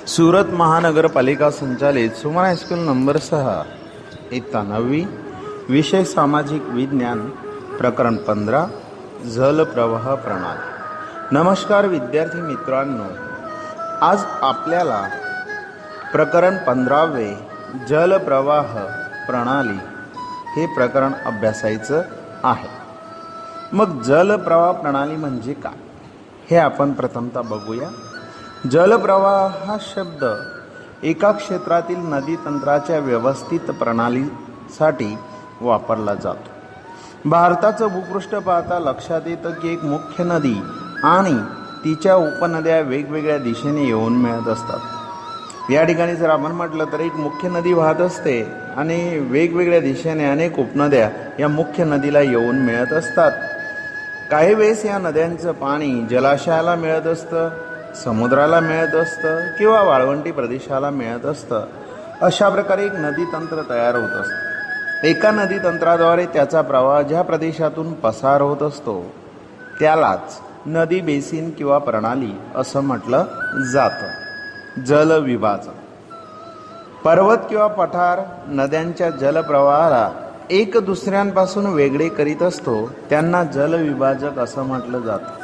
सूरत महानगरपालिका संचालित Suman high school number 6 इयत्ता 9वी विषय सामाजिक विज्ञान प्रकरण 15 जलप्रवाह प्रणाली। नमस्कार विद्यार्थी मित्रांनो, आज आपल्याला प्रकरण 15वे जलप्रवाह प्रणाली हे प्रकरण अभ्यासायचं आहे। मग जलप्रवाह प्रणाली म्हणजे काय हे आपण प्रथमतः बघूया। जलप्रवाह हा शब्द एका क्षेत्रातील नदी तंत्राच्या व्यवस्थित प्रणालीसाठी वापरला जातो। भारताचं भूपृष्ठ पाहता लक्षात येतं की एक मुख्य नदी आणि तिच्या उपनद्या वेगवेगळ्या दिशेने येऊन मिळत असतात। या ठिकाणी जर आपण म्हटलं तर एक मुख्य नदी वाहत असते आणि वेगवेगळ्या दिशेने अनेक उपनद्या या मुख्य नदीला येऊन मिळत असतात। काही वेळेस या नद्यांचं पाणी जलाशयाला मिळत असतं, समुद्राला मिळत असतं किंवा वाळवंटी प्रदेशाला मिळत असतं। अशा प्रकारे एक नदी तंत्र तयार होत असतं। एका नदी तंत्राद्वारे त्याचा प्रवाह ज्या प्रदेशातून पसार होत असतो त्यालाच नदी बेसिन किंवा प्रणाली असं म्हटलं जातं। जलविभाजन पर्वत किंवा पठार नद्यांच्या जलप्रवाहाला एक दुसऱ्यांपासून वेगळे करीत असतो, त्यांना जलविभाजक असं म्हटलं जातं।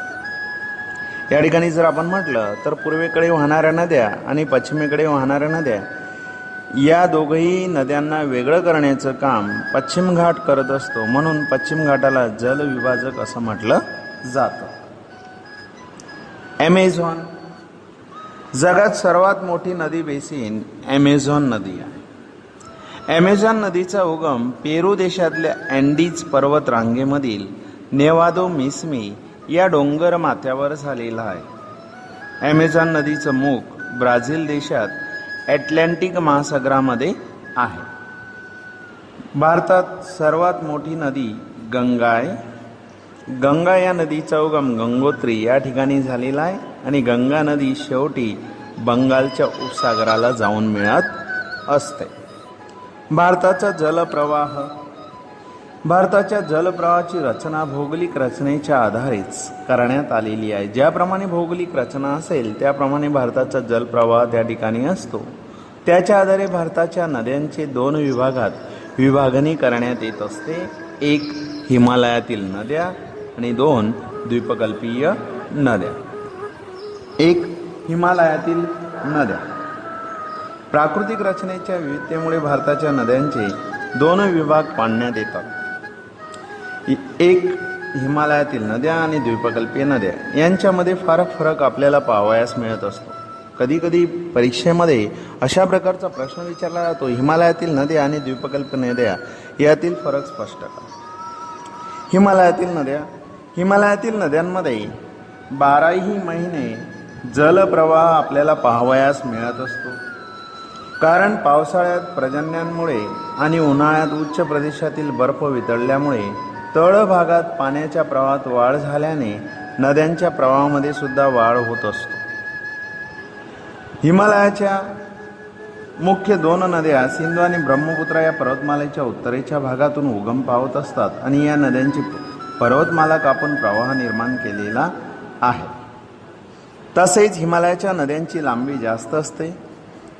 या ठिकाणी जर आपण म्हटलं तर पूर्वेकडे वाहणाऱ्या नद्या आणि पश्चिमेकडे वाहणाऱ्या नद्या या दोघही नद्यांना वेगळं करण्याचं काम पश्चिम घाट करत असतो, म्हणून पश्चिम घाटाला जलविभाजक असं म्हटलं जातं। ॲमेझॉन जगात सर्वात मोठी नदी बेसिन ॲमेझॉन नदी आहे। ॲमेझॉन नदीचा उगम पेरू देशातल्या अँडीज पर्वत रांगेमधील नेवादो मिसमी या डोंगर माथ्यावर झालेला आहे। ॲमेझॉन नदीचं मुख ब्राझील देशात ॲटलांटिक महासागरामध्ये आहे। भारतात सर्वात मोठी नदी गंगा आहे। गंगा या नदीचा उगम गंगोत्री या ठिकाणी झालेला आहे आणि गंगा नदी शेवटी बंगालच्या उपसागराला जाऊन मिळत असते। भारताच्या जलप्रवाहाची रचना भौगोलिक रचनेच्या आधारेच करण्यात आलेली आहे। ज्याप्रमाणे भौगोलिक रचना असेल त्याप्रमाणे भारताचा जलप्रवाह त्या ठिकाणी असतो। त्याच्या आधारे भारताच्या नद्यांचे 2 विभागात विभागणी करण्यात येत असते, एक हिमालयातील नद्या आणि 2 द्वीपकल्पीय नद्या। एक हिमालयातील नद्या प्राकृतिक रचनेच्या विविधतेमुळे भारताच्या नद्यांचे 2 विभाग पाडण्यात येतात, एक हिमालयातील नद्या आणि द्वीपकल्पीय नद्या। यांच्यामध्ये फार फरक आपल्याला पाहावयास मिळत असतो। कधी कधी परीक्षेमध्ये अशा प्रकारचा प्रश्न विचारला जातो, हिमालयातील नद्या आणि द्वीपकल्पीय नद्या यातील फरक स्पष्ट करा। हिमालयातील नद्यांमध्ये 12ही महिने जलप्रवाह आपल्याला पाहावयास मिळत असतो, कारण पावसाळ्यात पर्जन्यांमुळे आणि उन्हाळ्यात उच्च प्रदेशातील बर्फ वितळल्यामुळे तळभागात पाण्याच्या प्रवाहात वाढ झाल्याने नद्यांच्या प्रवाहामध्ये सुद्धा वाढ होत असतो। हिमालयाच्या मुख्य 2 नद्या सिंधू आणि ब्रह्मपुत्रा या पर्वतमालेच्या उत्तरेच्या भागातून उगम पावत असतात आणि या नद्यांची पर्वतमाला कापून प्रवाह निर्माण केलेला आहे। तसेच हिमालयाच्या नद्यांची लांबी जास्त असते।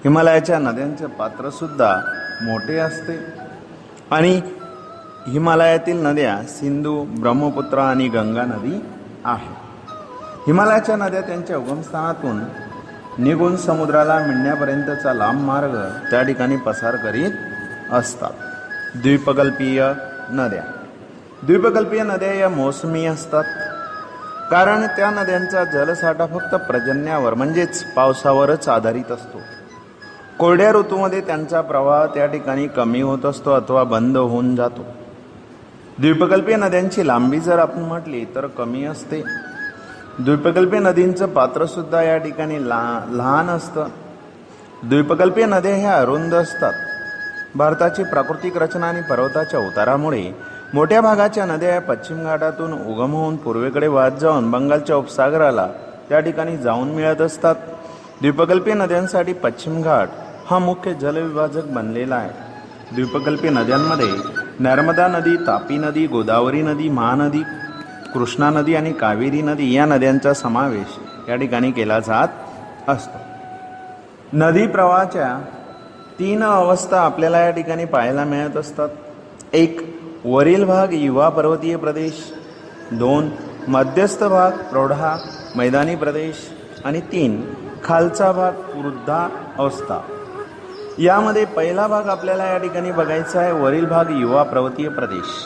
हिमालयाच्या नद्यांचे पात्र सुद्धा मोठे असते आणि हिमालयातील नद्या सिंधू, ब्रह्मपुत्रा आणि गंगा नदी आहे। हिमालयाच्या नद्या त्यांच्या उगमस्थानातून निघून समुद्राला मिळण्यापर्यंतचा लांब मार्ग त्या ठिकाणी पसार करीत असतात। द्वीपकल्पीय नद्या या मोसमी असतात, कारण त्या नद्यांचा जलसाठा फक्त पर्जन्यावर म्हणजेच पावसावरच आधारित असतो। कोरड्या ऋतूमध्ये त्यांचा प्रवाह त्या ठिकाणी कमी होत असतो अथवा बंद होऊन जातो। द्वीपकल्पीय नद्यांची लांबी जर आपण म्हटली तर कमी असते। द्वीपकल्पीय नदींचं पात्र सुद्धा या ठिकाणी लहान असतं। द्वीपकल्पीय नद्या ह्या अरुंद असतात। भारताची प्राकृतिक रचना आणि पर्वताच्या उतारामुळे मोठ्या भागाच्या नद्या या पश्चिम घाटातून उगम होऊन पूर्वेकडे वाहत जाऊन बंगालच्या उपसागराला त्या ठिकाणी जाऊन मिळत असतात। द्वीपकल्पीय नद्यांसाठी पश्चिम घाट हा मुख्य जलविभाजक बनलेला आहे। द्वीपकल्पीय नद्यांमध्ये नर्मदा नदी, तापी नदी, गोदावरी नदी, महानदी, कृष्णा नदी आणि कावेरी नदी या नद्यांचा समावेश या ठिकाणी केला जात असतो। नदी प्रवाहाच्या 3 अवस्था आपल्याला या ठिकाणी पाहायला मिळत असतात. 1. वरील भाग युवा पर्वतीय प्रदेश. 2. मध्यस्थ भाग प्रौढा मैदानी प्रदेश. आणि 3. खालचा भाग वृद्धा अवस्था. यामध्ये पहिला भाग आपल्याला या ठिकाणी बघायचा आहे, वरील भाग युवा पर्वतीय प्रदेश.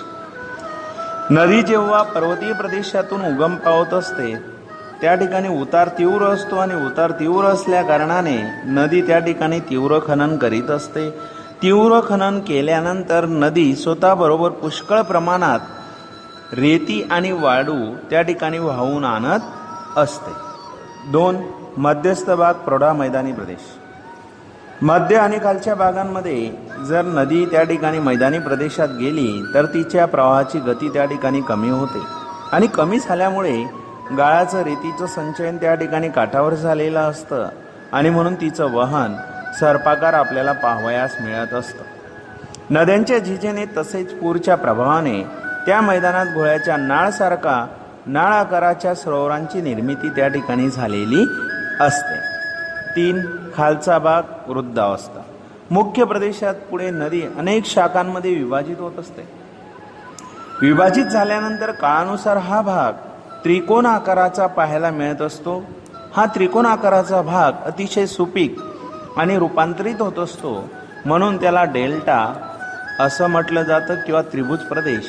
नदी जेव्हा पर्वतीय प्रदेशातून उगम पावत असते त्या ठिकाणी उतार तीव्र असतो आणि उतार तीव्र असल्या कारणाने नदी त्या ठिकाणी तीव्र खनन करीत असते. तीव्र खनन केल्यानंतर नदी स्वतःबरोबर पुष्कळ प्रमाणात रेती आणि वाळू त्या ठिकाणी वाहून आणत असते. 2. मध्यस्थ भाग प्रौढा मैदानी प्रदेश. मध्य आणि खालच्या भागांमध्ये जर नदी त्या ठिकाणी मैदानी प्रदेशात गेली तर तिच्या प्रवाहाची गती त्या ठिकाणी कमी होते आणि कमी झाल्यामुळे गाळाचं रेतीचं संचयन त्या ठिकाणी काठावर झालेलं असतं आणि म्हणून तिचं वहन सर्पाकार आपल्याला पाहावयास मिळत असतं. नद्यांच्या झिजेने तसेच पूरच्या प्रभावाने त्या मैदानात घोळ्याच्या नाळसारखा नाळ आकाराच्या सरोवरांची निर्मिती त्या ठिकाणी झालेली असते. 3. खालचा भाग वृद्धावस्था. मुख्य प्रदेशात पुढे नदी अनेक शाखांमध्ये विभाजित होत असते. विभाजित झाल्यानंतर काळानुसार हा भाग त्रिकोण आकाराचा पाहायला मिळत असतो. हा त्रिकोण आकाराचा भाग अतिशय सुपीक आणि रूपांतरित होत असतो, म्हणून त्याला डेल्टा असं म्हटलं जातं किंवा त्रिभुज प्रदेश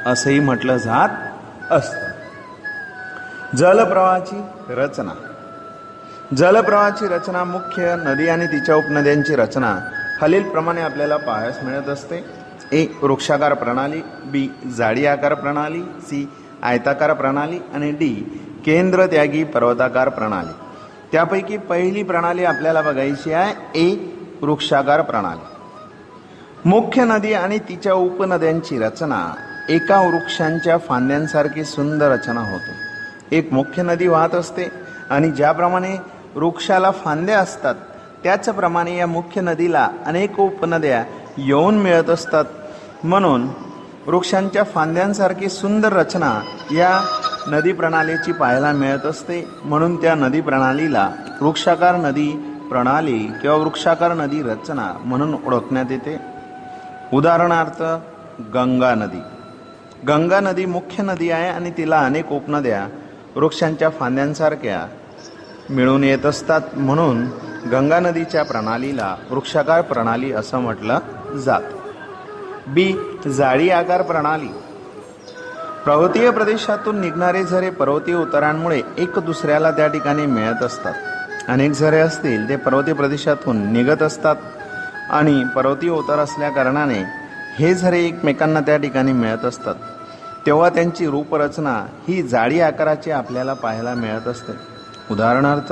असंही म्हटलं जात असतं. जलप्रवाहाची रचना. जलप्रवाहाची रचना मुख्य नदी आणि तिच्या उपनद्यांची रचना खालीलप्रमाणे आपल्याला पाहायला मिळत असते. A. वृक्षाकार प्रणाली. B. जाडी आकार प्रणाली. C. आयताकार प्रणाली. आणि D. केंद्र त्यागी पर्वताकार प्रणाली. त्यापैकी पहिली प्रणाली आपल्याला बघायची आहे, A. वृक्षाकार प्रणाली. मुख्य नदी आणि तिच्या उपनद्यांची रचना एका वृक्षांच्या फांद्यांसारखी सुंदर रचना होते. एक मुख्य नदी वाहत असते आणि ज्याप्रमाणे वृक्षाला फांद्या असतात त्याचप्रमाणे या मुख्य नदीला अनेक उपनद्या येऊन मिळत असतात. म्हणून वृक्षांच्या फांद्यांसारखी सुंदर रचना या नदी प्रणालीची पाहायला मिळत असते. म्हणून त्या नदी प्रणालीला वृक्षाकार नदी प्रणाली किंवा वृक्षाकार नदी रचना म्हणून ओळखण्यात येते. उदाहरणार्थ गंगा नदी. गंगा नदी मुख्य नदी आहे आणि तिला अनेक उपनद्या वृक्षांच्या फांद्यांसारख्या मिळून येत असतात, म्हणून गंगा नदीच्या प्रणालीला वृक्षाकार प्रणाली असं म्हटलं जातं. B. जाडी आकार प्रणाली. पर्वतीय प्रदेशातून निघणारे झरे पर्वतीय उतारांमुळे एक दुसऱ्याला त्या ठिकाणी मिळत असतात. अनेक झरे असतील ते पर्वतीय प्रदेशातून निघत असतात आणि पर्वतीय उतार असल्या कारणाने हे झरे एकमेकांना त्या ठिकाणी मिळत असतात. तेव्हा त्यांची रूपरचना ही जाडी आकाराची आपल्याला पाहायला मिळत असते. उदाहरणार्थ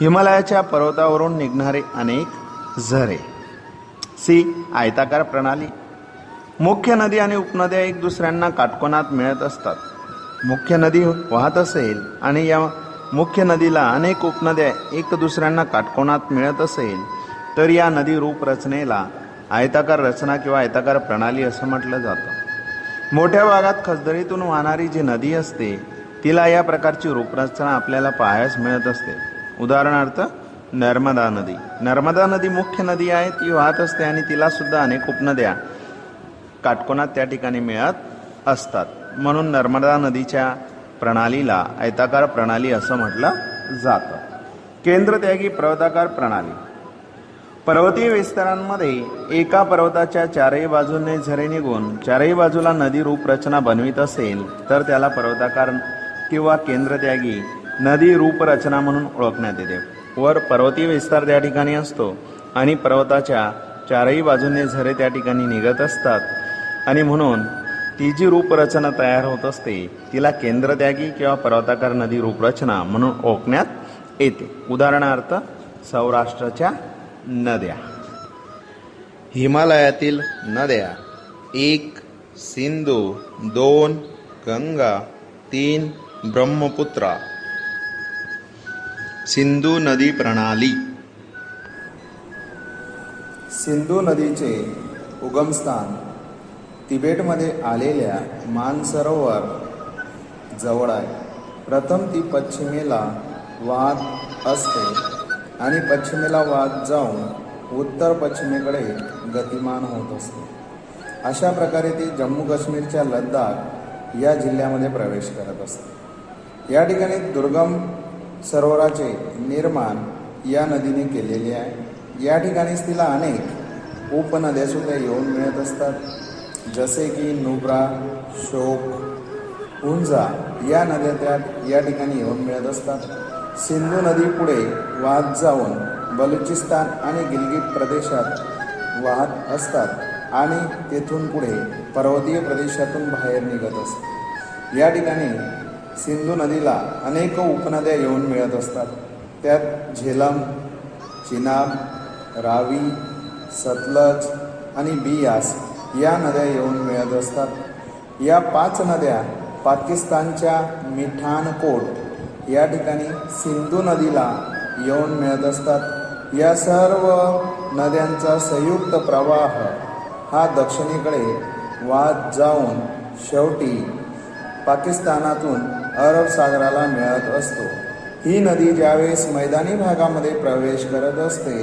हिमालयाच्या पर्वतावरून निघणारे अनेक झरे. C. आयताकार प्रणाली. मुख्य नदी आणि उपनद्या एक दुसऱ्यांना काटकोनात मिळत असतात. मुख्य नदी वाहत असेल आणि या मुख्य नदीला अनेक उपनद्या एक दुसऱ्यांना काटकोनात मिळत असेल तर या नदी रूपरचनेला आयताकार रचना किंवा आयताकार प्रणाली असं म्हटलं जातं. मोठ्या भागात खचदरीतून वाहणारी जी नदी असते तिला या प्रकारची रूपरचना आपल्याला पाहायला मिळत असते. उदाहरणार्थ नर्मदा नदी. नर्मदा नदी मुख्य नदी आहे, ती वाहत असते आणि तिला सुद्धा अनेक उपनद्या काटकोनात त्या ठिकाणी मिळत असतात. म्हणून नर्मदा नदीच्या प्रणालीला आयताकार प्रणाली असं म्हटलं जातं. केंद्रत्यागी पर्वताकार प्रणाली. पर्वतीय विस्तारांमध्ये एका पर्वताच्या चारही बाजूने झरे निघून चारही बाजूला नदी रूपरचना बनवित असेल तर त्याला पर्वताकार किंवा केंद्रत्यागी नदी रूपरचना म्हणून ओळखण्यात येते. वर पर्वतीय विस्तार त्या ठिकाणी असतो आणि पर्वताच्या चारही बाजूने झरे त्या ठिकाणी निघत असतात आणि म्हणून ती जी रूपरचना तयार होत असते तिला केंद्रत्यागी किंवा पर्वताकार नदी रूपरचना म्हणून ओळखण्यात येते. उदाहरणार्थ सौराष्ट्राच्या नद्या. हिमालयातील नद्या. 1. सिंधू. 2. गंगा. 3. ब्रह्मपुत्रा. सिंधू नदी प्रणाली. सिंधू नदीचे उगमस्थान तिबेटमध्ये आलेल्या मानसरोवर जवळ आहे. प्रथम ती पश्चिमेला वाहत असते आणि पश्चिमेला वाहत जाऊन उत्तर पश्चिमेकडे गतिमान होत असते. अशा प्रकारे ती जम्मू काश्मीरच्या लडाख या जिल्ह्यामध्ये प्रवेश करत असते. या ठिकाणी दुर्गम सरोवराचे निर्माण या नदीने केलेले आहे. या ठिकाणीच तिला अनेक उपनद्यासुद्धा येऊन मिळत असतात, जसे की नुब्रा, शोक, हुंजा या नद्या या ठिकाणी येऊन मिळत असतात. सिंधू नदी पुढे वाहत जाऊन बलुचिस्तान आणि गिलगिट प्रदेशात वाहत असतात आणि तेथून पुढे पर्वतीय प्रदेशातून बाहेर निघत असतात. या ठिकाणी सिंधू नदीला अनेक उपनद्या येऊन मिळत असतात. त्यात झेलम, चिनाब, रावी, सतलज आणि बियास या नद्या येऊन मिळत असतात. या 5 नद्या पाकिस्तानच्या मिठानकोट या ठिकाणी सिंधू नदीला येऊन मिळत असतात. या सर्व नद्यांचा संयुक्त प्रवाह हा दक्षिणेकडे वाहत जाऊन शेवटी पाकिस्तानातून अरब सागराला मिळत असतो. ही नदी ज्यावेळेस मैदानी भागामध्ये प्रवेश करत असते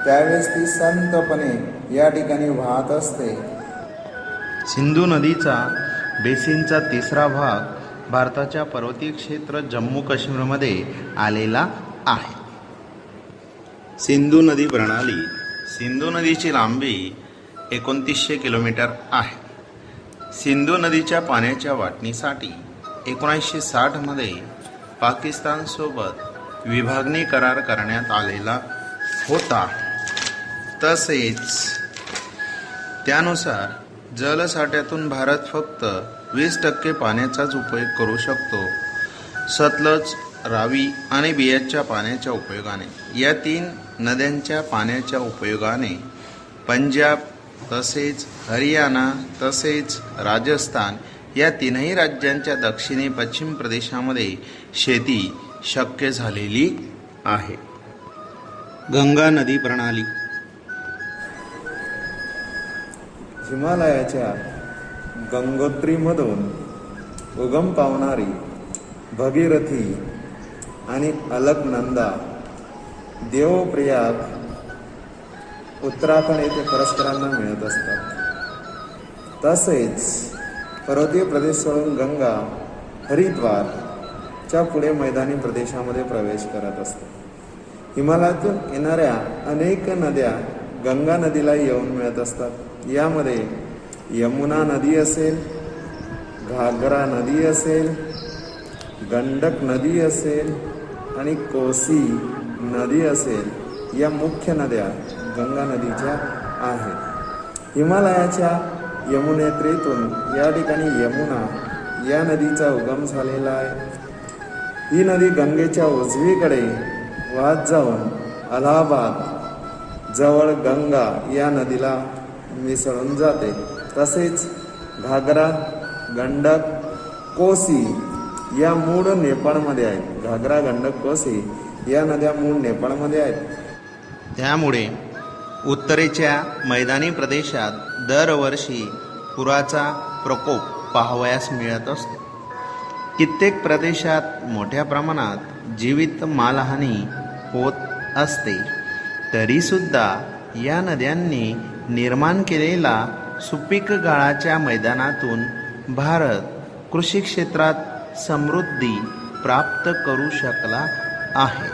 त्यावेळेस ती संतपणे या ठिकाणी वाहत असते. सिंधू नदीचा बेसिनचा 3रा भाग भारताच्या पर्वतीय क्षेत्र जम्मू काश्मीरमध्ये आलेला आहे. सिंधू नदी प्रणाली. सिंधू नदीची लांबी 2900 किलोमीटर आहे. सिंधू नदीच्या पाण्याच्या वाटणीसाठी 1960 मध्ये पाकिस्तानसोबत विभागणी करार करण्यात आलेला होता. तसेच त्यानुसार जलसाठ्यातून भारत फक्त 20% पाण्याचाच उपयोग करू शकतो. सतलज, रावी आणि बियासच्या पाण्याच्या उपयोगाने, या 3 नद्यांच्या पाण्याच्या उपयोगाने पंजाब तसेच हरियाणा तसेच राजस्थान या 3ही राज्यांच्या दक्षिणी पश्चिम प्रदेशामध्ये शेती शक्य झालेली आहे. गंगा नदी प्रणाली. हिमालयाच्या गंगोत्रीमधून उगम पावणारी भगीरथी आणि अलकनंदा देवप्रयाग उत्तराखंड येथे परस्परांना मिळत असतात. तसेच पर्वतीय प्रदेश सोडून गंगा हरिद्वारच्या पुढे मैदानी प्रदेशामध्ये प्रवेश करत असते. हिमालयातून येणाऱ्या अनेक नद्या गंगा नदीला येऊन मिळत असतात. यामध्ये यमुना नदी असेल, घागरा नदी असेल, गंडक नदी असेल आणि कोसी नदी असेल, या मुख्य नद्या गंगा नदीच्या आहेत. हिमालयाच्या यमुनेत्रीतून या ठिकाणी यमुना या नदीचा उगम झालेला आहे. ही नदी गंगेच्या उजवीकडे वाहत जाऊन अलाहाबाद जवळ गंगा या नदीला मिसळून जाते. तसेच घागरा, गंडक, कोसी या मूळ नेपाळमध्ये आहेत. घागरा, गंडक, कोसी या नद्या मूळ नेपाळमध्ये आहेत. त्यामुळे उत्तरेच्या मैदानी प्रदेशात दरवर्षी पुराचा प्रकोप पाहावयास मिळत असतो. कित्येक प्रदेशात मोठ्या प्रमाणात जीवित मालहानी होत असते. तरीसुद्धा या नद्यांनी निर्माण केलेला सुपीक गाळाच्या मैदानातून भारत कृषी क्षेत्रात समृद्धी प्राप्त करू शकला आहे.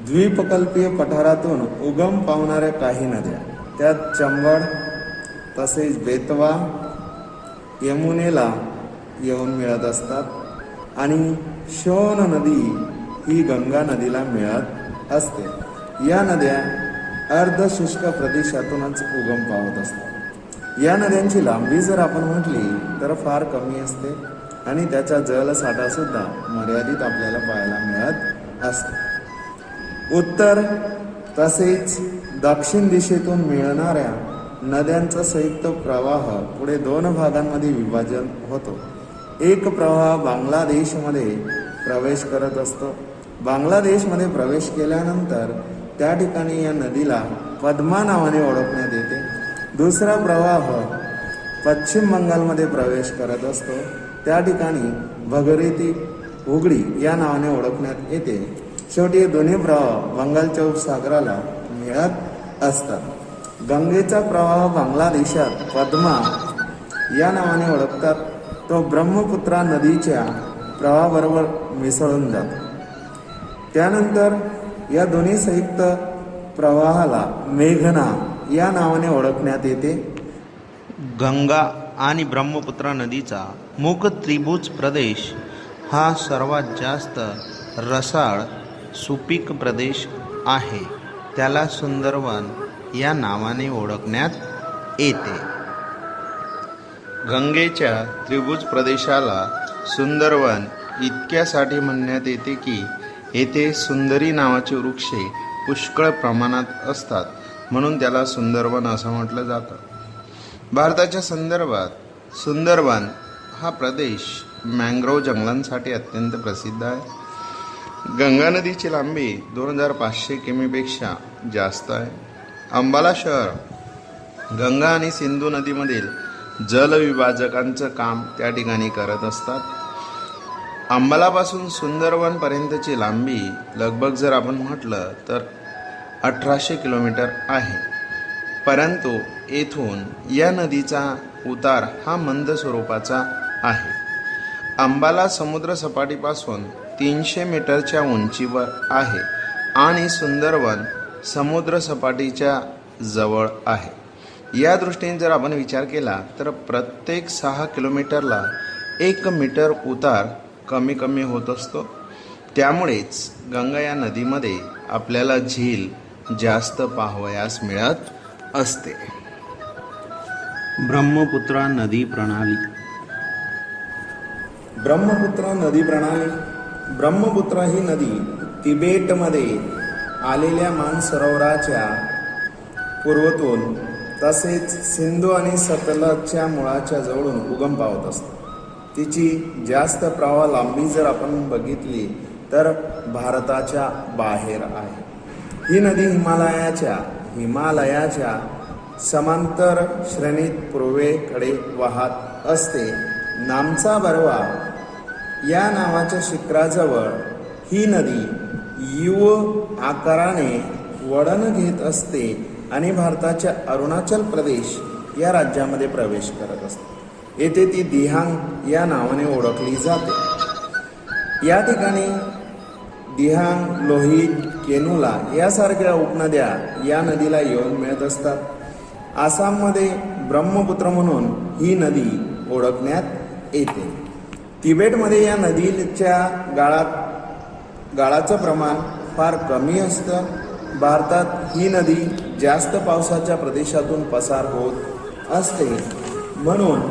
द्वीपकल्पीय पठारातून उगम पावणाऱ्या काही नद्या, त्यात चंबळ तसेच बेतवा यमुनेला येऊन मिळत असतात आणि शोण नदी ही गंगा नदीला मिळत असते. या नद्या अर्धशुष्क प्रदेशातूनच उगम पावत असतात. या नद्यांची लांबी जर आपण म्हटली तर फार कमी असते आणि त्याचा जलसाठा सुद्धा मर्यादित आपल्याला पाहायला मिळत असतो. उत्तर तसेच दक्षिण दिशेतून मिळणाऱ्या नद्यांचा संयुक्त प्रवाह पुढे 2 भागांमध्ये विभाजन होतो. एक प्रवाह बांगलादेशमध्ये प्रवेश करत असतो. बांगलादेशमध्ये प्रवेश केल्यानंतर त्या ठिकाणी या नदीला पद्मा नावाने ओळखण्यात येते. दुसरा प्रवाह पश्चिम बंगालमध्ये प्रवेश करत असतो. त्या ठिकाणी भगीरथी हुगळी या नावाने ओळखण्यात येते. शेवटी हे दोन्ही प्रवाह बंगालच्या उपसागराला मिळत असतात. गंगेचा प्रवाह बांगलादेशात पद्मा या नावाने ओळखतात. तो ब्रह्मपुत्रा नदीच्या प्रवाहाबरोबर मिसळून जातो. त्यानंतर या दोन्ही संयुक्त प्रवाहाला मेघना या नावाने ओळखण्यात येते. गंगा आणि ब्रह्मपुत्रा नदीचा मुख त्रिभुज प्रदेश हा सर्वात जास्त रसाळ सुपीक प्रदेश आहे. त्याला सुंदरवन या नावाने ओळखण्यात येते. गंगेच्या त्रिभुज प्रदेशाला सुंदरवन इतक्यासाठी म्हणण्यात येते की येथे सुंदरी नावाचे वृक्षे पुष्कळ प्रमाणात असतात, म्हणून त्याला सुंदरवन असं म्हटलं जातं. भारताच्या संदर्भात सुंदरवन हा प्रदेश मॅंग्रोव्ह जंगलांसाठी अत्यंत प्रसिद्ध आहे. गंगा नदीची लांबी 2500 किमीपेक्षा जास्त आहे. अंबाला शहर गंगा आणि सिंधू नदीमधील जलविभाजकांचं काम त्या ठिकाणी करत असतात. अंबालापासून सुंदरवनपर्यंतची लांबी लगभग जर आपण म्हटलं तर 1800 किलोमीटर आहे. परंतु येथून या नदीचा उतार हा मंद स्वरूपाचा आहे. अंबाला समुद्र सपाटीपासून 300 मीटरच्या उंचीवर आहे आणि सुंदरवन समुद्र सपाटीच्या जवळ आहे. या दृष्टीने जर आपण विचार केला तर प्रत्येक 6 किलोमीटरला 1 मीटर उतार कमी कमी होत असतो. त्यामुळेच गंगा या नदीमध्ये आपल्याला झील जास्त पाहावयास मिळत असते. ब्रह्मपुत्रा नदी प्रणाली. ब्रह्मपुत्रा नदी प्रणाली. ब्रह्मपुत्रा ही नदी तिबेटमध्ये आलेल्या मानसरोवराच्या पूर्वेतून तसेच सिंधू आणि सतलजच्या मुळाच्या जवळून उगम पावत असते. तिची जास्त प्रवाह लांबी जर आपण बघितली तर भारताच्या बाहेर आहे. ही नदी हिमालयाच्या समांतर श्रेणीत पूर्वेकडे वाहत असते. नामचा बरवा या नावाच्या शिखराजवळ ही नदी यू आकाराने वळण घेत असते आणि भारताच्या अरुणाचल प्रदेश या राज्यामध्ये प्रवेश करत असते. येथे ती दिहांग या नावाने ओळखली जाते. या ठिकाणी दिहांग, लोहित, केनुला यासारख्या उपनद्या या नदीला येऊन मिळत असतात. आसाममध्ये ब्रह्मपुत्र म्हणून ही नदी ओळखण्यात येते. तिबेटमध्ये या नदीच्या गाळाचं प्रमाण फार कमी असतं. भारतात ही नदी जास्त पावसाच्या प्रदेशातून पसार होत असते, म्हणून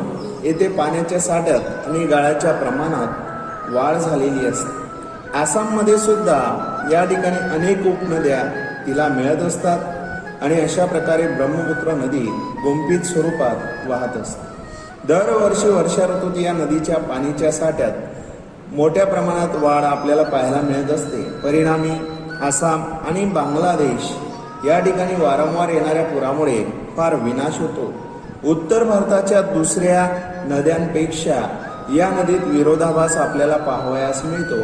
येथे पाण्याच्या साठ्यात आणि गाळाच्या प्रमाणात वाढ झालेली असते. आसाममध्ये सुद्धा या ठिकाणी अनेक उपनद्या तिला मिळत असतात आणि अशा प्रकारे ब्रह्मपुत्र नदी गुंफित स्वरूपात वाहत असते. दरवर्षी वर्षा ऋतूत या नदीच्या पाण्याच्या साठ्यात मोठ्या प्रमाणात वाढ आपल्याला पाहायला मिळत असते. परिणामी आसाम आणि बांगलादेश या ठिकाणी वारंवार येणाऱ्या पुरामुळे फार विनाश होतो. उत्तर भारताच्या दुसऱ्या नद्यांपेक्षा या नदीत विरोधाभास आपल्याला पाहावयास मिळतो.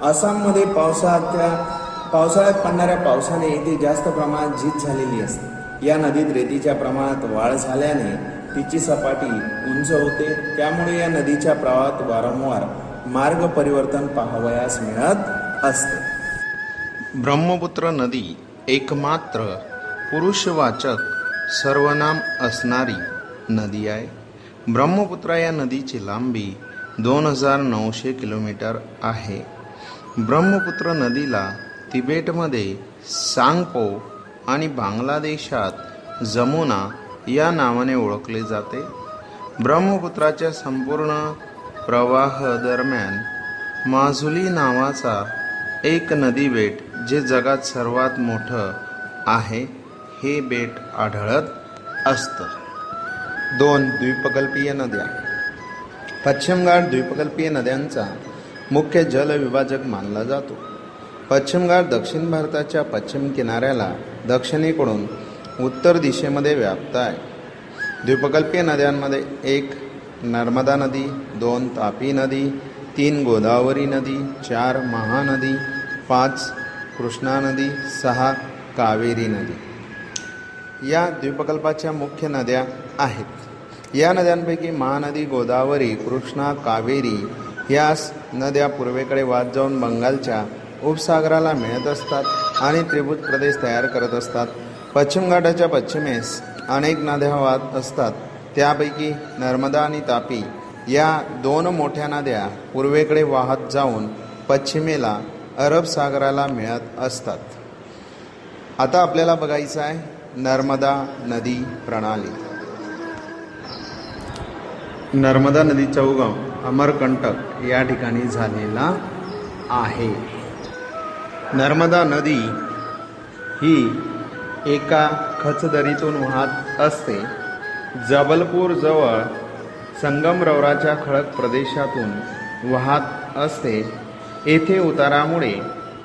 आसाममध्ये पावसाळ्यात पडणाऱ्या पावसाने येथे जास्त प्रमाणात झीज झालेली असते. या नदीत रेतीच्या प्रमाणात वाढ झाल्याने तिची सपाटी उंच होते. त्यामुळे या नदीच्या प्रवाहात वारंवार मार्ग परिवर्तन पाहावयास मिळत असते. ब्रह्मपुत्र नदी एकमात्र पुरुषवाचक सर्वनाम असणारी नदी आहे. ब्रह्मपुत्रा या नदीची लांबी 2900 किलोमीटर आहे. ब्रह्मपुत्र नदीला तिबेटमध्ये सांगपो आणि बांगलादेशात जमुना या नावाने ओळखले जाते. ब्रह्मपुत्राच्या संपूर्ण प्रवाह दरम्यान माजुली नावाचा एक नदी बेट, जे जगात सर्वात मोठं आहे, हे बेट आढळत असतं. 2 द्वीपकल्पीय नद्या. पश्चिम घाट द्वीपकल्पीय नद्यांचा मुख्य जलविभाजक मानला जातो. पश्चिम घाट दक्षिण भारताच्या पश्चिम किनाऱ्याला दक्षिणेकडून उत्तर दिशेमध्ये व्याप्त आहे. द्वीपकल्पीय नद्यांमध्ये 1 नर्मदा नदी, 2 तापी नदी, 3 गोदावरी नदी, 4 महानदी, 5 कृष्णा नदी, 6 कावेरी नदी या द्वीपकल्पाच्या मुख्य नद्या आहेत. या नद्यांपैकी महानदी, गोदावरी, कृष्णा, कावेरी या नद्या पूर्वेकडे वाहत जाऊन बंगालच्या उपसागराला मिळत असतात आणि त्रिभुज प्रदेश तयार करत असतात. पश्चिम घाटाच्या पश्चिमेस अनेक नद्या वाहत असतात. त्यापैकी नर्मदा आणि तापी या 2 मोठ्या नद्या पूर्वेकडे वाहत जाऊन पश्चिमेला अरब सागराला मिळत असतात. आता आपल्याला बघायचं आहे नर्मदा नदी प्रणाली. नर्मदा नदीचा उगम अमरकंटक या ठिकाणी झालेला आहे. नर्मदा नदी ही एका खचदरीतून वाहत असते. जबलपूर जवळ संगमरवराच्या खडक प्रदेशातून वाहत असते. येथे उतारामुळे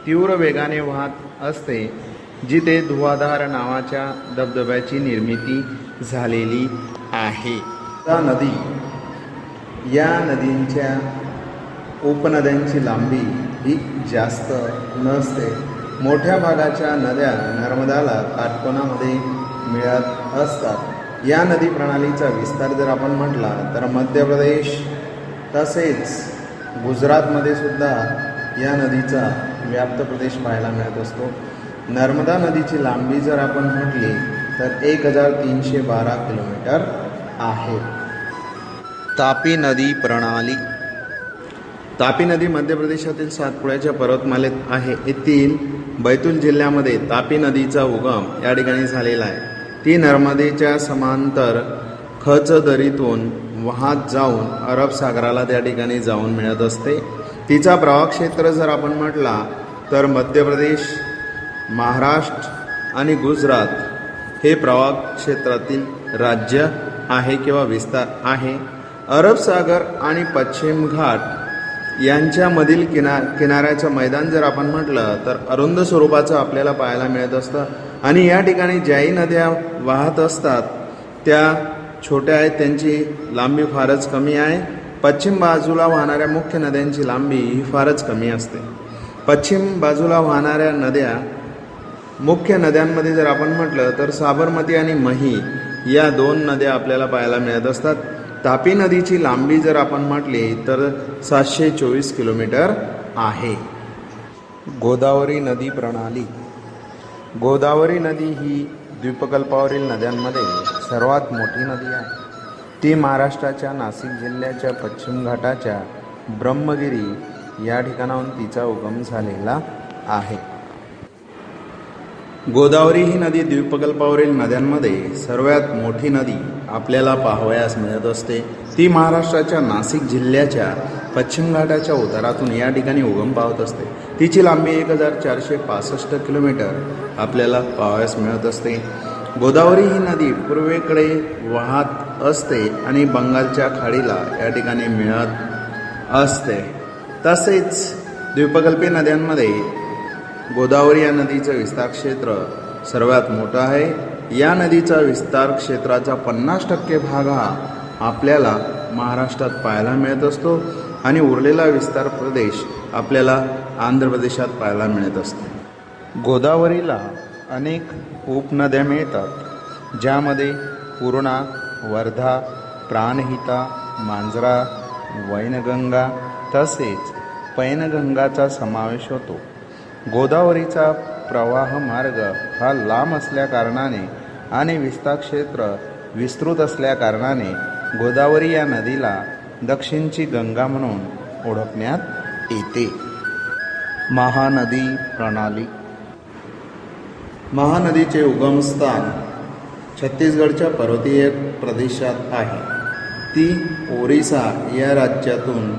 तीव्र वेगाने वाहत असते, जिथे धुवाधार नावाच्या धबधब्याची निर्मिती झालेली आहे. नर्मदा नदी या नदींच्या उपनद्यांची लांबी ही जास्त नसते. मोठ्या भागाच्या नद्या नर्मदाला काटकोनामध्ये मिळत असतात. या नदी प्रणालीचा विस्तार जर आपण म्हटला तर मध्य प्रदेश तसेच गुजरातमध्ये सुद्धा या नदीचा व्याप्त प्रदेश पाहायला मिळत असतो. नर्मदा नदीची लांबी जर आपण म्हटली तर 1312 किलोमीटर आहे. तापी नदी प्रणाली. तापी नदी मध्य प्रदेशातील सातपुड्याच्या पर्वतमालेत आहे. येथील बैतूल जिल्ह्यामध्ये तापी नदीचा उगम या ठिकाणी झालेला आहे. ती नर्मदेच्या समांतर खचदरीतून वाहत जाऊन अरब सागराला त्या ठिकाणी जाऊन मिळत असते. तिचा प्रवाह क्षेत्र जर आपण म्हटला तर मध्य प्रदेश, महाराष्ट्र आणि गुजरात हे प्रवाह क्षेत्रातील राज्य आहे किंवा विस्तार आहे. अरब सागर आणि पश्चिम घाट यांच्यामधील किनाऱ्याचं मैदान जर आपण म्हटलं तर अरुंद स्वरूपाचं आपल्याला पाहायला मिळत असतं आणि या ठिकाणी ज्याही नद्या वाहत असतात त्या छोट्या आहेत, त्यांची लांबी फारच कमी आहे. पश्चिम बाजूला वाहणाऱ्या मुख्य नद्यांची लांबी ही फारच कमी असते. पश्चिम बाजूला वाहणाऱ्या नद्या मुख्य नद्यांमध्ये जर आपण म्हटलं तर साबरमती आणि मही या 2 नद्या आपल्याला पाहायला मिळत असतात. तापी नदीची लांबी जर आपण म्हटली तर 724 किलोमीटर आहे. गोदावरी नदी प्रणाली. गोदावरी नदी ही द्वीपकल्पावरील नद्यांमध्ये सर्वात मोठी नदी आहे. ती महाराष्ट्राच्या नाशिक जिल्ह्याच्या पश्चिम घाटाच्या ब्रह्मगिरी या ठिकाणाहून तिचा उगम झालेला आहे. गोदावरी ही नदी द्वीपकल्पावरील नद्यांमध्ये सर्वात मोठी नदी आपल्याला पाहावयास मिळत असते. ती महाराष्ट्राच्या नाशिक जिल्ह्याच्या पश्चिम घाटाच्या उतारातून या ठिकाणी उगम पावत असते. तिची लांबी 1465 किलोमीटर आपल्याला पाहावयास मिळत असते. गोदावरी ही नदी पूर्वेकडे वाहत असते आणि बंगालच्या खाडीला या ठिकाणी मिळत असते. तसेच द्वीपकल्पीय नद्यांमध्ये गोदावरी या नदीचं विस्तार क्षेत्र सर्वात मोठं आहे. या नदीचा विस्तार क्षेत्राचा 50% भाग हा आपल्याला महाराष्ट्रात पाहायला मिळत असतो आणि उरलेला विस्तार प्रदेश आपल्याला आंध्र प्रदेशात पाहायला मिळत असतो. गोदावरीला अनेक उपनद्या मिळतात, ज्यामध्ये पूर्णा, वर्धा, प्राणहिता, मांजरा, वैनगंगा तसेच पैनगंगाचा समावेश होतो. गोदावरीचा प्रवाह मार्ग हा लांब असल्याकारणाने आणि विस्तार क्षेत्र विस्तृत असल्याकारणाने गोदावरी या नदीला दक्षिणची गंगा म्हणून ओळखण्यात येते. महानदी प्रणाली. महानदीचे उगमस्थान छत्तीसगडच्या पर्वतीय प्रदेशात आहे. ती ओरिसा या राज्यातून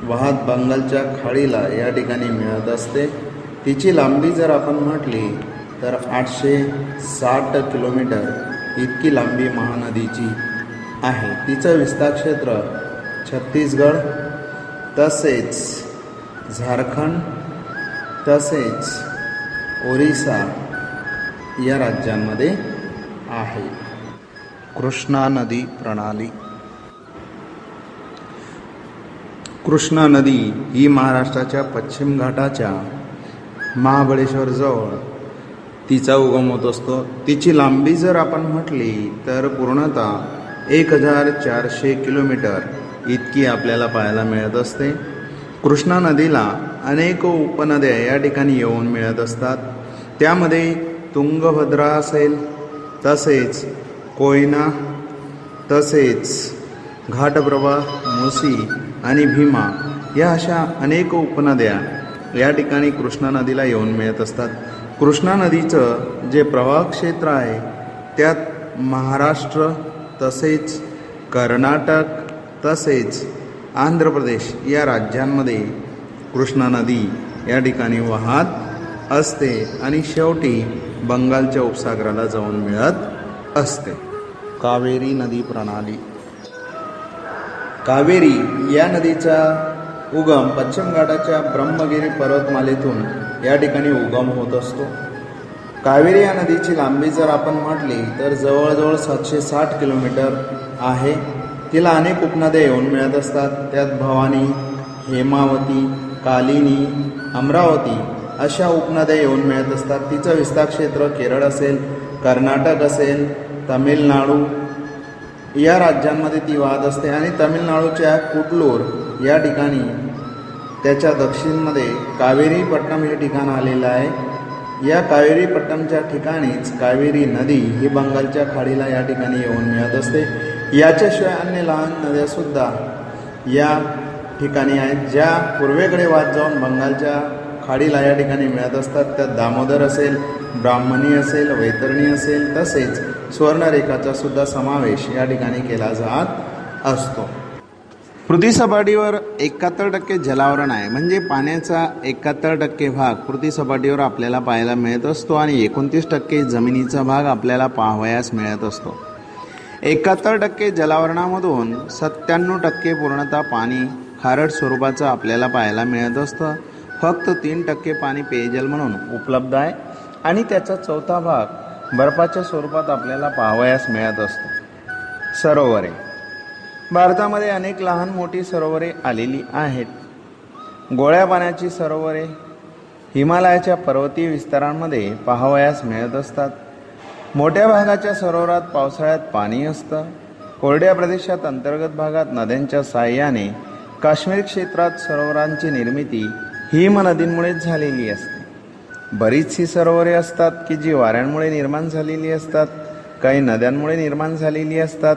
वाहत बंगालच्या खाडीला या ठिकाणी मिळत असते. तिची लांबी जर आपण म्हटली तर 860 किलोमीटर इतकी लांबी महानदीची आहे. तिचं विस्तार क्षेत्र छत्तीसगड तसेच झारखंड तसेच ओरिसा या राज्यांमध्ये आहे. कृष्णा नदी प्रणाली. कृष्णा नदी ही महाराष्ट्राच्या पश्चिम घाटाच्या महाबळेश्वरजवळ तिचा उगम होत असतो. तिची लांबी जर आपण म्हटली तर पूर्णतः 1400 किलोमीटर इतकी आपल्याला पाहायला मिळत असते. कृष्णा नदीला अनेक उपनद्या या ठिकाणी येऊन मिळत असतात. त्यामध्ये तुंगभद्रा असेल, तसेच कोयना, तसेच घाटप्रभा, मुसी आणि भीमा या अशा अनेक उपनद्या या ठिकाणी कृष्णा नदीला येऊन मिळत असतात. कृष्णा नदीचं जे प्रवाह क्षेत्र आहे त्यात महाराष्ट्र, तसेच कर्नाटक, तसेच आंध्र प्रदेश या राज्यांमध्ये कृष्णा नदी या ठिकाणी वाहत असते आणि शेवटी बंगालच्या उपसागराला जाऊन मिळत असते. कावेरी नदी प्रणाली. कावेरी या नदीचा उगम पश्चिम घाटाच्या ब्रह्मगिरी पर्वतमालेतून या ठिकाणी उगम होत असतो. कावेरी या नदीची लांबी जर आपण म्हटली तर जवळजवळ 760 किलोमीटर आहे. तिला अनेक उपनद्या येऊन मिळत असतात. त्यात भवानी, हेमावती, कालिनी, अमरावती अशा उपनद्या येऊन मिळत असतात. तिचं विस्तार क्षेत्र केरळ असेल, कर्नाटक असेल, तमिळनाडू या राज्यांमध्ये ती वाहत असते आणि तमिळनाडूच्या कुडलूर या ठिकाणी त्याच्या दक्षिणमध्ये कावेरीपट्टणम हे ठिकाण आलेलं आहे. या कावेरीपट्टणमच्या ठिकाणीच कावेरी नदी ही बंगालच्या खाडीला या ठिकाणी येऊन मिळत असते. याच्याशिवाय अन्य लहान नद्यासुद्धा या ठिकाणी आहेत, ज्या पूर्वेकडे वाहत जाऊन बंगालच्या खाडीला या ठिकाणी मिळत असतात. त्यात दामोदर असेल, ब्राह्मणी असेल, वैतरणी असेल, तसेच सुवर्णरेखाचा सुद्धा समावेश या ठिकाणी केला जात असतो. पृथ्वीसपाटीवर 71% जलावरण आहे, म्हणजे पाण्याचा 71% भाग पृथ्वीसपाटीवर आपल्याला पाहायला मिळत असतो आणि 29% जमिनीचा भाग आपल्याला पाहावयास मिळत असतो. 71% जलावरणामधून 97% पूर्णतः पाणी खारट स्वरूपाचं आपल्याला पाहायला मिळत असतं. फक्त 3% पाणी पेयजल म्हणून उपलब्ध आहे आणि त्याचा चौथा भाग बर्फाच्या स्वरूपात आपल्याला पाहावयास मिळत असतो. सरोवरे. भारतामध्ये अनेक लहान मोठी सरोवरे आलेली आहेत. गोड्या पाण्याची सरोवरे हिमालयाच्या पर्वतीय विस्तारांमध्ये पाहावयास मिळत असतात. मोठ्या भागाच्या सरोवरात पावसाळ्यात पाणी असतं. कोरड्या प्रदेशात अंतर्गत भागात नद्यांच्या साहाय्याने काश्मीर क्षेत्रात सरोवरांची निर्मिती हिमनदींमुळेच झालेली असते. बरीचशी सरोवरे असतात की जी वाऱ्यांमुळे निर्माण झालेली असतात, काही नद्यांमुळे निर्माण झालेली असतात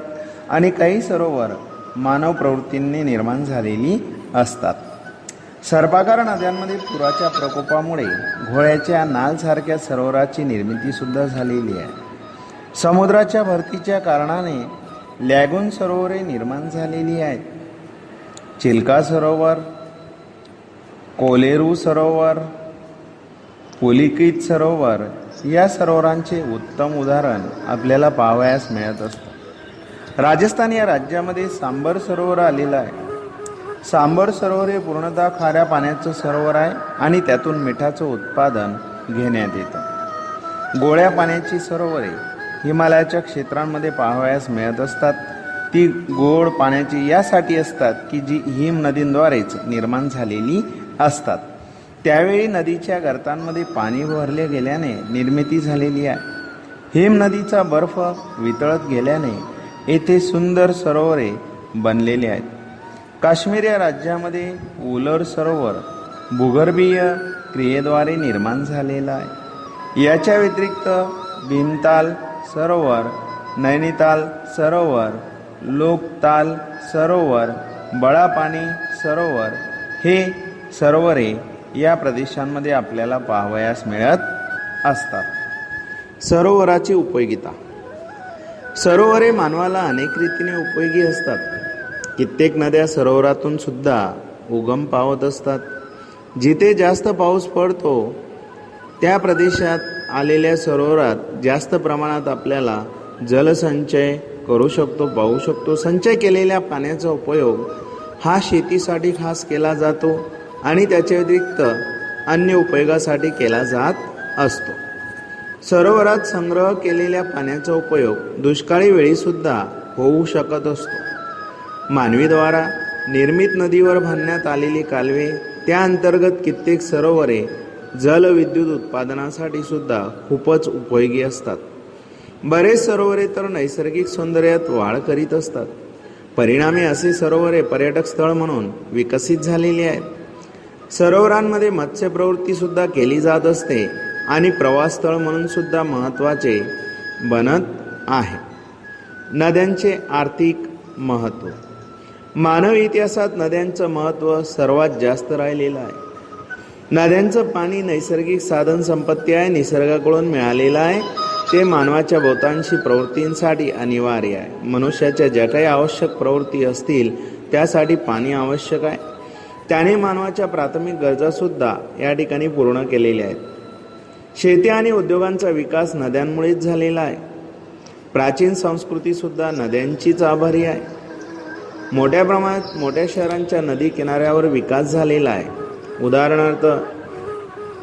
आणि काही सरोवर मानव प्रवृत्तींनी निर्माण झालेली असतात. सर्पाकार नद्यांमध्ये पुराच्या प्रकोपामुळे घोळ्याच्या नालसारख्या सरोवराची निर्मितीसुद्धा झालेली आहे. समुद्राच्या भरतीच्या कारणाने लॅगून सरोवरे निर्माण झालेली आहेत. चिल्का सरोवर, कोलेरू सरोवर, पुलिकित सरोवर या सरोवरांचे उत्तम उदाहरण आपल्याला पाहावयास मिळत असतं. राजस्थान या राज्यामध्ये सांबर सरोवर आलेलं आहे. सांबर सरोवर हे पूर्णतः खाऱ्या पाण्याचं सरोवर आहे आणि त्यातून मिठाचं उत्पादन घेण्यात येतं. गोड्या पाण्याची सरोवरे हिमालयाच्या क्षेत्रांमध्ये पाहावयास मिळत असतात. ती गोड पाण्याची यासाठी असतात की जी हिम नदींद्वारेच निर्माण झालेली असतात. त्यावेळी नदीच्या गर्तांमध्ये पाणी भरले गेल्याने निर्मिती झालेली आहे. हिम नदीचा बर्फ वितळत गेल्याने येथे सुंदर सरोवरे बनलेली आहेत. काश्मीर या राज्यामध्ये उलर सरोवर भूगर्भीय क्रियेद्वारे निर्माण झालेला आहे. याच्या व्यतिरिक्त भीमताल सरोवर, नैनिताल सरोवर, लोकताल सरोवर, बळापाणी सरोवर हे सरोवरे या प्रदेशांमध्ये आपल्याला पाहावयास मिळत असतात. सरोवराची उपयोगिता. सरोवरे मानवाला अनेक रीतीने उपयोगी असतात. कित्येक नद्या सरोवरातून सुद्धा उगम पावत असतात. जिथे जास्त पाऊस पडतो त्या प्रदेशात आलेल्या सरोवरात जास्त प्रमाणात आपल्याला जलसंचय करू शकतो, पाहू शकतो. संचय केलेल्या पाण्याचा उपयोग हा शेतीसाठी खास केला जातो आणि त्याच्या व्यतिरिक्त अन्य उपयोगासाठी केला जात असतो. सरोवरात संग्रह केलेल्या पाण्याचा उपयोग दुष्काळी वेळीसुद्धा होऊ शकत असतो. मानवीद्वारा निर्मित नदीवर बांधण्यात आलेली कालवे, त्या अंतर्गत कित्येक सरोवरे जलविद्युत उत्पादनासाठी सुद्धा खूपच उपयोगी असतात. बरेच सरोवरे तर नैसर्गिक सौंदर्यात वाढ करीत असतात. परिणामी असे सरोवरे पर्यटक स्थळ म्हणून विकसित झालेली आहेत. सरोवरांमध्ये मत्स्य प्रवृत्ती सुद्धा केली जात असते आणि प्रवास स्थळ म्हणून सुद्धा महत्त्वाचे बनत आहे. नद्यांचे आर्थिक महत्त्व. मानवी इतिहासात नद्यांचं महत्त्व सर्वात जास्त राहिलेलं आहे. नद्यांचं पाणी नैसर्गिक साधन संपत्ती आहे, निसर्गाकडून मिळालेलं आहे. ते मानवाच्या बहुतांशी प्रवृत्तींसाठी अनिवार्य आहे. मनुष्याच्या ज्या काही आवश्यक प्रवृत्ती असतील त्यासाठी पाणी आवश्यक आहे. त्याने मानवाच्या प्राथमिक गरजासुद्धा या ठिकाणी पूर्ण केलेल्या आहेत. शेती आणि उद्योगांचा विकास नद्यांमुळेच झालेला आहे. प्राचीन संस्कृतीसुद्धा नद्यांचीच आभारी आहे. मोठ्या प्रमाणात मोठ्या शहरांच्या नदी किनाऱ्यावर विकास झालेला आहे. उदाहरणार्थ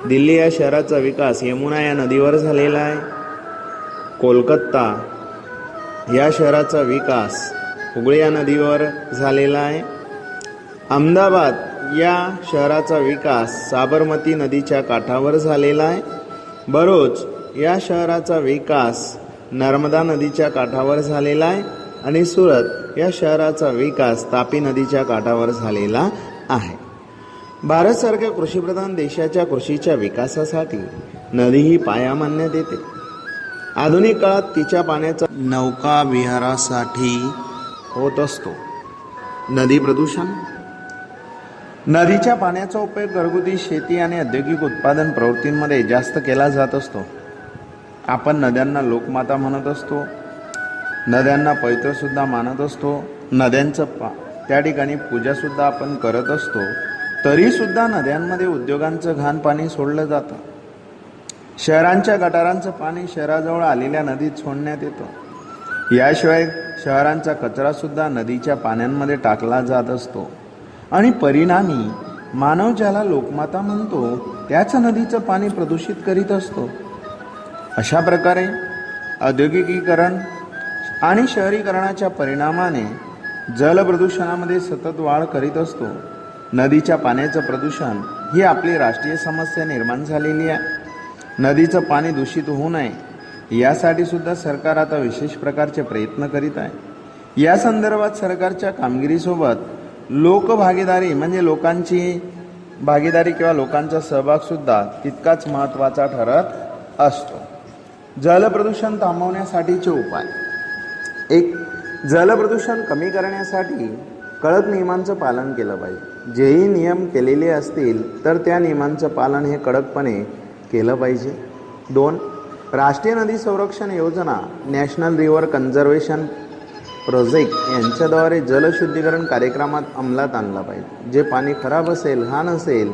दिल्ली या शहराचा विकास यमुना या नदीवर झालेला आहे. कोलकाता या शहराचा विकास हुगळी या नदीवर झालेला आहे. अहमदाबाद या शहराचा विकास साबरमती नदीच्या काठावर झालेला आहे. बरोच या शहराचा विकास नर्मदा नदीच्या काठावर झालेला आहे आणि सुरत या शहराचा विकास तापी नदीच्या काठावर झालेला आहे. भारतसारख्या कृषीप्रधान देशाच्या कृषीच्या विकासासाठी नदी ही पाया मानण्यात येते. आधुनिक काळात तिच्या पाण्याचा नौका विहारासाठी होत असतो. नदी प्रदूषण. नदीच्या पाण्याचा उपयोग घरगुती शेती आणि औद्योगिक उत्पादन प्रवृत्तींमध्ये जास्त केला जात असतो. आपण नद्यांना लोकमाता म्हणत असतो, नद्यांना पवित्रसुद्धा मानत असतो, नद्यांचं त्या ठिकाणी पूजासुद्धा आपण करत असतो. तरीसुद्धा नद्यांमध्ये उद्योगांचं घाण पाणी सोडलं जातं. शहरांच्या गटारांचं पाणी शहराजवळ आलेल्या नदीत सोडण्यात येतं. याशिवाय शहरांचा कचरासुद्धा नदीच्या पाण्यांमध्ये टाकला जात असतो आणि परिणामी मानव ज्याला लोकमाता म्हणतो त्याच नदीचं पाणी प्रदूषित करीत असतो. अशा प्रकारे औद्योगिकीकरण आणि शहरीकरणाच्या परिणामाने जलप्रदूषणामध्ये सतत वाढ करीत असतो. नदीच्या पाण्याचं प्रदूषण ही आपली राष्ट्रीय समस्या निर्माण झालेली आहे. नदीचं पाणी दूषित होऊ नये यासाठी सुद्धा सरकार आता विशेष प्रकारचे प्रयत्न करीत आहे. या संदर्भात सरकारच्या कामगिरीसोबत लोकभागीदारी म्हणजे लोकांची भागीदारी किंवा लोकांचा सहभागसुद्धा तितकाच महत्त्वाचा ठरत असतो. जलप्रदूषण थांबवण्यासाठीचे उपाय. 1. जलप्रदूषण कमी करण्यासाठी कडक नियमांचं पालन केलं पाहिजे. जेही नियम केलेले असतील तर त्या नियमांचं पालन हे कडकपणे केलं पाहिजे. 2. राष्ट्रीय नदी संरक्षण योजना, नॅशनल रिव्हर कन्झर्वेशन प्रोजेक्ट यांच्याद्वारे जलशुद्धीकरण कार्यक्रमात अंमलात आणला पाहिजे. जे पाणी खराब असेल, घाण असेल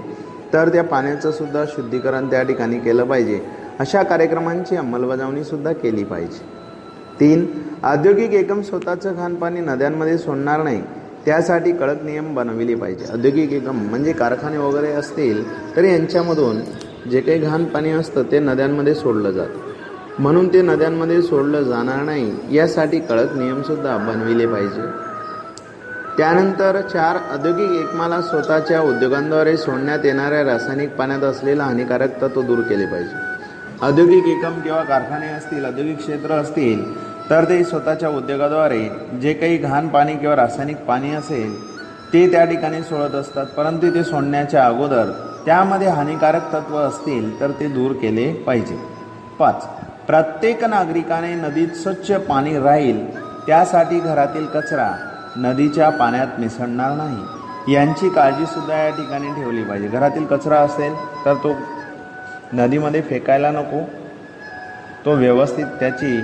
तर त्या पाण्याचं सुद्धा शुद्धीकरण त्या ठिकाणी केलं पाहिजे. अशा कार्यक्रमांची अंमलबजावणीसुद्धा केली पाहिजे. 3. औद्योगिक एकम स्वतःचं घाण पाणी नद्यांमध्ये सोडणार नाही त्यासाठी कडक नियम बनविले पाहिजे. औद्योगिक एकम म्हणजे कारखाने वगैरे असतील तर यांच्यामधून जे काही घाण पाणी असतं ते नद्यांमध्ये सोडलं जातं, म्हणून ते नद्यांमध्ये सोडलं जाणार नाही यासाठी कडक नियमसुद्धा बनविले पाहिजे. त्यानंतर 4. औद्योगिक एकमाला स्वतःच्या उद्योगांद्वारे सोडण्यात येणाऱ्या रासायनिक पाण्यात असलेलं हानिकारक तत्व दूर केले पाहिजे. औद्योगिक एकम किंवा कारखाने असतील, औद्योगिक क्षेत्र असतील तर ते स्वतःच्या उद्योगाद्वारे जे काही घाण पाणी किंवा रासायनिक पाणी असेल ते त्या ठिकाणी सोडत असतात, परंतु ते सोडण्याच्या अगोदर त्यामध्ये हानिकारक तत्व असतील तर ते दूर केले पाहिजे. 5. प्रत्येक नागरिकाने नदीत स्वच्छ पाणी राहील त्यासाठी घरातील कचरा नदीच्या पाण्यात मिसळणार नाही यांची काळजीसुद्धा या ठिकाणी ठेवली पाहिजे. घरातील कचरा असेल तर तो नदीमध्ये फेकायला नको, तो व्यवस्थित त्याची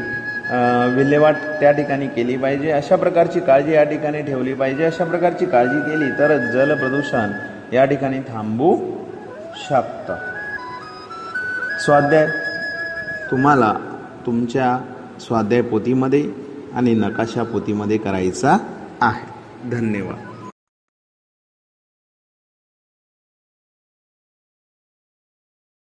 विल्हेवाट त्या ठिकाणी केली पाहिजे. अशा प्रकारची काळजी या ठिकाणी ठेवली पाहिजे. अशा प्रकारची काळजी केली तरच जलप्रदूषण या ठिकाणी थांबू शकतं. स्वाध्याय तुम्हाला तुमच्या स्वाध्याय पोथीमध्ये आणि नकाशा पोथीमध्ये करायचा आहे. धन्यवाद.